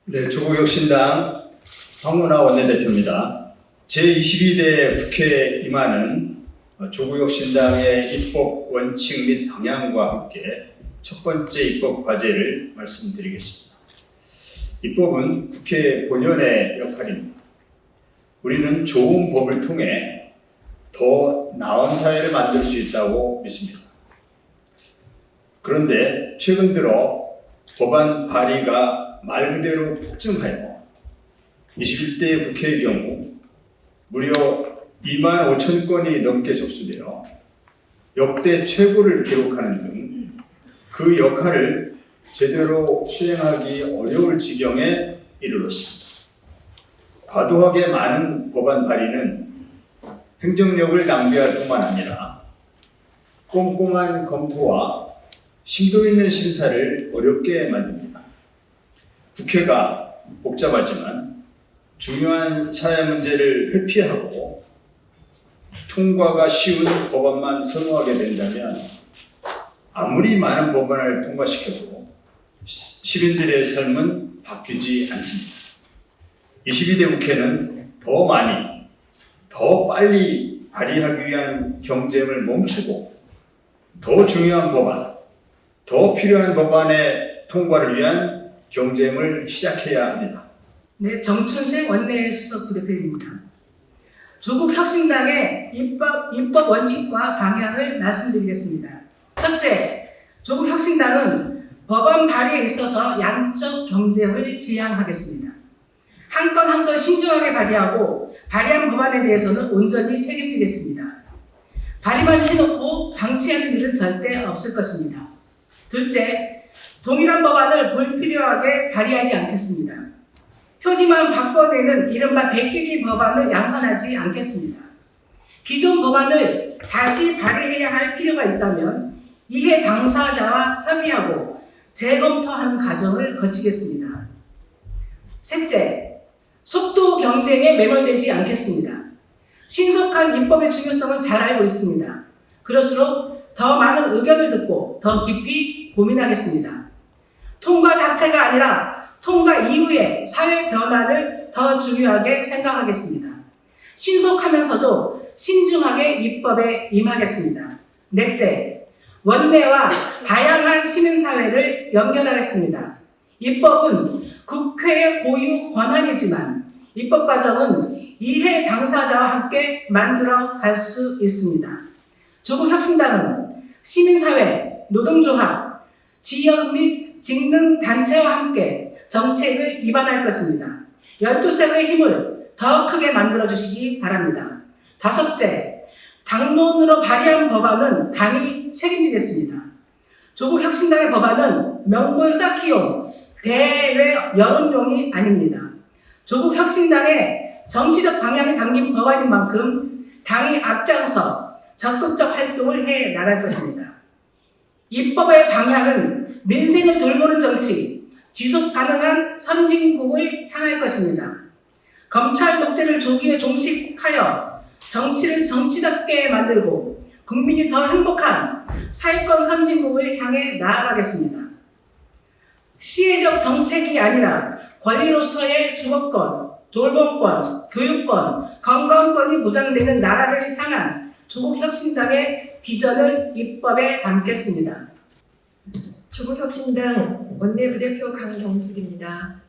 네, 조국혁신당 황운하 원내대표입니다. 제22대 국회에 임하는 조국혁신당의 입법 원칙 및 방향과 함께 첫 번째 입법 과제를 말씀드리겠습니다. 입법은 국회 본연의 역할입니다. 우리는 좋은 법을 통해 더 나은 사회를 만들 수 있다고 믿습니다. 그런데 최근 들어 법안 발의가 말 그대로 폭증하여 21대 국회의 경우 무려 2만 5천 건이 넘게 접수되어 역대 최고를 기록하는 등 그 역할을 제대로 수행하기 어려울 지경에 이르렀습니다. 과도하게 많은 법안 발의는 행정력을 낭비할 뿐만 아니라 꼼꼼한 검토와 심도 있는 심사를 어렵게 만듭니다. 국회가 복잡하지만 중요한 사회 문제를 회피하고 통과가 쉬운 법안만 선호하게 된다면 아무리 많은 법안을 통과시켜도 시민들의 삶은 바뀌지 않습니다. 22대 국회는 더 많이, 더 빨리 발의하기 위한 경쟁을 멈추고 더 중요한 법안, 더 필요한 법안의 통과를 위한 경쟁을 시작해야 합니다. 네, 정춘생 원내수석 부대표입니다. 조국혁신당의 입법 원칙과 방향을 말씀드리겠습니다. 첫째, 조국혁신당은 법안 발의에 있어서 양적 경쟁을 지향하겠습니다. 한 건 한 건 신중하게 발의하고 발의한 법안에 대해서는 온전히 책임지겠습니다. 발의만 해놓고 방치하는 일은 절대 없을 것입니다. 둘째, 동일한 법안을 불필요하게 발의하지 않겠습니다. 표지만 바꿔내는 이른바 베끼기 법안을 양산하지 않겠습니다. 기존 법안을 다시 발의해야 할 필요가 있다면 이해 당사자와 협의하고 재검토하는 과정을 거치겠습니다. 셋째, 속도 경쟁에 매몰되지 않겠습니다. 신속한 입법의 중요성은 잘 알고 있습니다. 그럴수록 더 많은 의견을 듣고 더 깊이 고민하겠습니다. 통과 자체가 아니라 통과 이후의 사회 변화를 더 중요하게 생각하겠습니다. 신속하면서도 신중하게 입법에 임하겠습니다. 넷째, 원내와 다양한 시민사회를 연결하겠습니다. 입법은 국회의 고유 권한이지만 입법 과정은 이해 당사자와 함께 만들어 갈 수 있습니다. 조국혁신당은 시민사회, 노동조합, 지역 및 직능단체와 함께 정책을 입안할 것입니다. 12색의 힘을 더 크게 만들어주시기 바랍니다. 다섯째, 당론으로 발의한 법안은 당이 책임지겠습니다. 조국혁신당의 법안은 명분 쌓기용, 대외 여론용이 아닙니다. 조국혁신당의 정치적 방향이 담긴 법안인 만큼 당이 앞장서 적극적 활동을 해 나갈 것입니다. 입법의 방향은 민생을 돌보는 정치, 지속 가능한 선진국을 향할 것입니다. 검찰 독재를 조기에 종식하여 정치를 정치답게 만들고 국민이 더 행복한 사회권 선진국을 향해 나아가겠습니다. 시혜적 정책이 아니라 권리로서의 주거권, 돌봄권, 교육권, 건강권이 보장되는 나라를 향한 조국혁신당의 비전을 입법에 담겠습니다. 조국혁신당 원내부대표 강경숙입니다.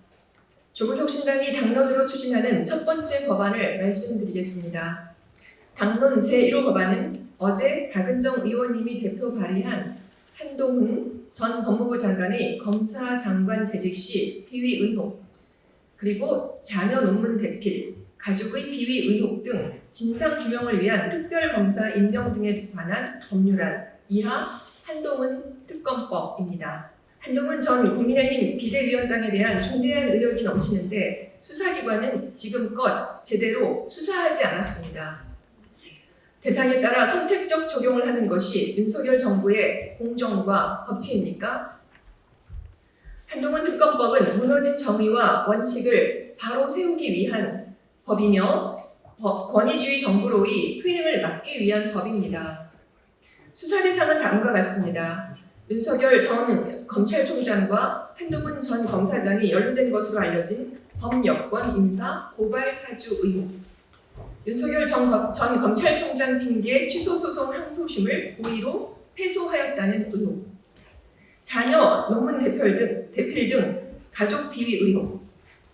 조국혁신당이 당론으로 추진하는 첫 번째 법안을 말씀드리겠습니다. 당론 제1호 법안은 어제 박은정 의원님이 대표 발의한 한동훈 전 법무부 장관의 검사 장관 재직 시 비위 의혹, 그리고 자녀 논문 대필, 가족의 비위 의혹 등 진상규명을 위한 특별검사 임명 등에 관한 법률안 이하 한동훈 특검법입니다. 한동훈 전 국민의힘 비대위원장에 대한 중대한 의혹이 넘치는데 수사기관은 지금껏 제대로 수사하지 않았습니다. 대상에 따라 선택적 적용을 하는 것이 윤석열 정부의 공정과 법치입니까? 한동훈 특검법은 무너진 정의와 원칙을 바로 세우기 위한 법이며 권위주의 정부로의 퇴행을 막기 위한 법입니다. 수사 대상은 다음과 같습니다. 윤석열 전 검찰총장과 한동훈 전 검사장이 연루된 것으로 알려진 범여권 인사 고발 사주 의혹, 윤석열 전 검찰총장 징계 취소 소송 항소심을 고의로 패소하였다는 의혹, 자녀 논문 대필 등 가족 비위 의혹,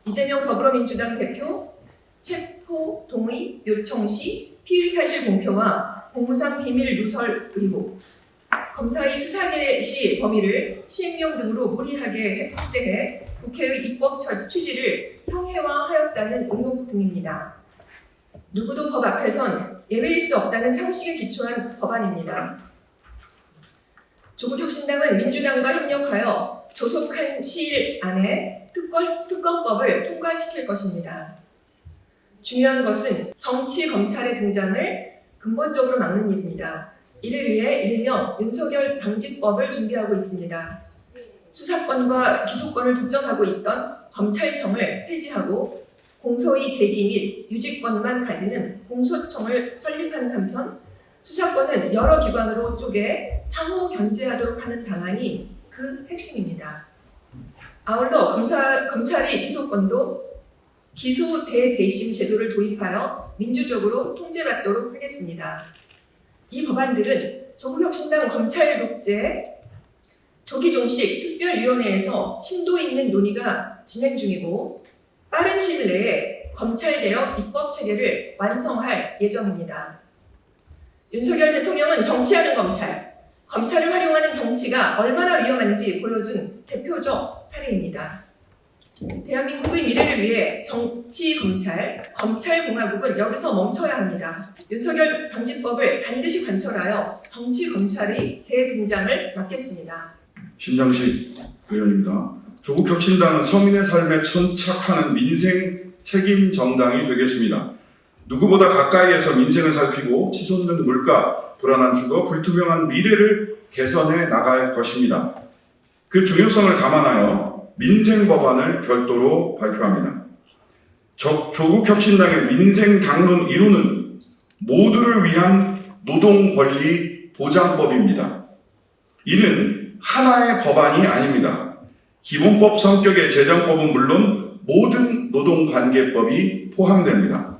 이재명 더불어민주당 대표 체포 동의 요청 시 피의 사실 공표와 공무상 비밀 누설 의혹, 검사의 수사 개시 범위를 시행령 등으로 무리하게 확대해 국회의 입법 취지를 형해화하였다는 의혹 등입니다. 누구도 법 앞에선 예외일 수 없다는 상식에 기초한 법안입니다. 조국혁신당은 민주당과 협력하여 조속한 시일 안에 특검법을 통과시킬 것입니다. 중요한 것은 정치 검찰의 등장을 근본적으로 막는 일입니다. 이를 위해 일명 윤석열 방지법을 준비하고 있습니다. 수사권과 기소권을 독점하고 있던 검찰청을 폐지하고 공소의 제기 및 유지권만 가지는 공소청을 설립하는 한편 수사권은 여러 기관으로 쪼개 상호 견제하도록 하는 방안이 그 핵심입니다. 아울러 검찰이 기소권도 기소 대배심 제도를 도입하여 민주적으로 통제받도록 하겠습니다. 이 법안들은 조국혁신당 검찰독재 조기종식 특별위원회에서 심도 있는 논의가 진행 중이고 빠른 시일 내에 검찰개혁 입법체계를 완성할 예정입니다. 윤석열 대통령은 정치하는 검찰을 활용하는 정치가 얼마나 위험한지 보여준 대표적 사례입니다. 대한민국의 미래를 위해 정치 검찰공화국은 여기서 멈춰야 합니다. 윤석열 방지법을 반드시 관철하여 정치 검찰의 재등장을 막겠습니다. 신장식 의원입니다. 조국혁신당은 서민의 삶에 천착하는 민생 책임 정당이 되겠습니다. 누구보다 가까이에서 민생을 살피고 치솟는 물가, 불안한 주거, 불투명한 미래를 개선해 나갈 것입니다. 그 중요성을 감안하여 민생 법안을 별도로 발표합니다. 조국혁신당의 민생 당론 1호는 모두를 위한 노동권리 보장법입니다. 이는 하나의 법안이 아닙니다. 기본법 성격의 재정법은 물론 모든 노동관계법이 포함됩니다.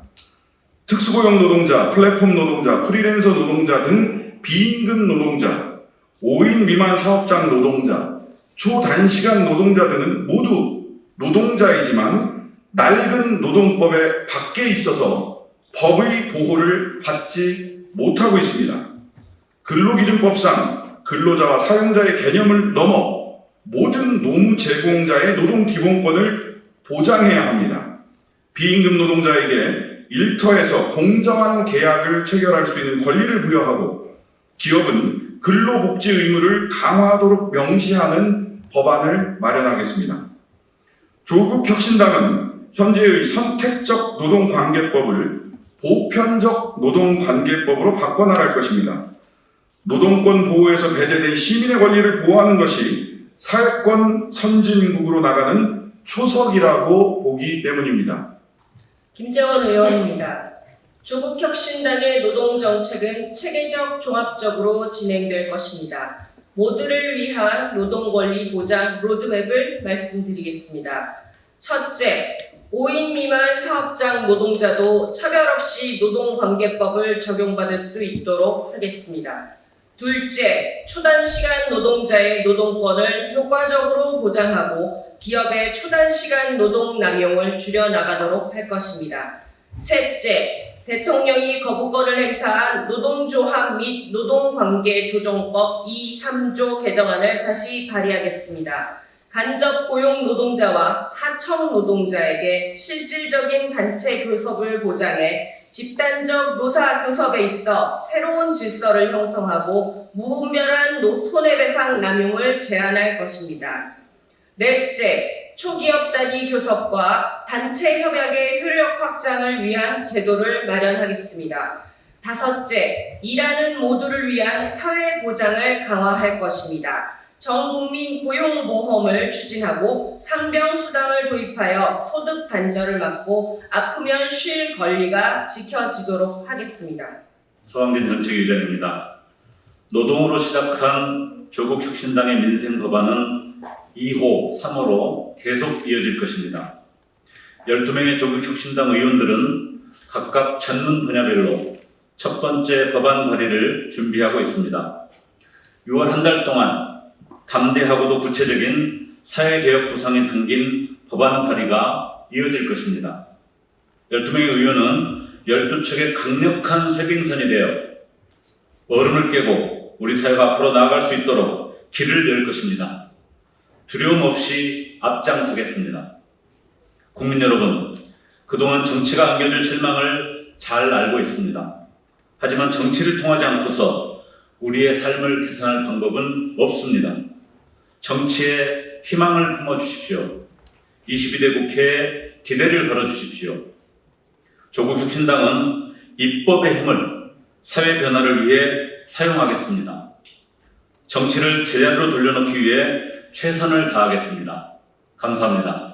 특수고용 노동자, 플랫폼 노동자, 프리랜서 노동자 등 비임금 노동자, 5인 미만 사업장 노동자, 초단시간 노동자 등은 모두 노동자이지만 낡은 노동법의 밖에 있어서 법의 보호를 받지 못하고 있습니다. 근로기준법상 근로자와 사용자의 개념을 넘어 모든 노무 제공자의 노동 기본권을 보장해야 합니다. 비임금 노동자에게 일터에서 공정한 계약을 체결할 수 있는 권리를 부여하고 기업은 근로복지 의무를 강화하도록 명시하는 법안을 마련하겠습니다. 조국혁신당은 현재의 선택적 노동관계법을 보편적 노동관계법으로 바꿔나갈 것입니다. 노동권 보호에서 배제된 시민의 권리를 보호하는 것이 사회권 선진국으로 나가는 초석이라고 보기 때문입니다. 김재원 의원입니다. 조국혁신당의 노동정책은 체계적 종합적으로 진행될 것입니다. 모두를 위한 노동권리 보장 로드맵을 말씀드리겠습니다. 첫째, 5인 미만 사업장 노동자도 차별 없이 노동관계법을 적용받을 수 있도록 하겠습니다. 둘째, 초단시간 노동자의 노동권을 효과적으로 보장하고 기업의 초단시간 노동 남용을 줄여나가도록 할 것입니다. 셋째, 대통령이 거부권을 행사한 노동조합 및 노동관계조정법 2, 3조 개정안을 다시 발의하겠습니다. 간접 고용 노동자와 하청 노동자에게 실질적인 단체 교섭을 보장해 집단적 노사 교섭에 있어 새로운 질서를 형성하고 무분별한 손해배상 남용을 제한할 것입니다. 넷째, 초기업 단위 교섭과 단체 협약의 효력 확장을 위한 제도를 마련하겠습니다. 다섯째, 일하는 모두를 위한 사회 보장을 강화할 것입니다. 전국민 고용보험을 추진하고 상병수당을 도입하여 소득 단절을 막고 아프면 쉴 권리가 지켜지도록 하겠습니다. 서강진 정책위원입니다. 노동으로 시작한 조국혁신당의 민생 법안은 2호, 3호로 계속 이어질 것입니다. 12명의 조국혁신당 의원들은 각각 전문 분야별로 첫 번째 법안 발의를 준비하고 있습니다. 6월 한 달 동안 담대하고도 구체적인 사회개혁 구상이 담긴 법안 발의가 이어질 것입니다. 12명의 의원은 12척의 강력한 쇄빙선이 되어 얼음을 깨고 우리 사회가 앞으로 나아갈 수 있도록 길을 열 것입니다. 두려움 없이 앞장서겠습니다. 국민 여러분, 그동안 정치가 안겨줄 실망을 잘 알고 있습니다. 하지만 정치를 통하지 않고서 우리의 삶을 개선할 방법은 없습니다. 정치에 희망을 품어주십시오. 22대 국회에 기대를 걸어주십시오. 조국혁신당은 입법의 힘을 사회 변화를 위해 사용하겠습니다. 정치를 제자리로 돌려놓기 위해 최선을 다하겠습니다. 감사합니다.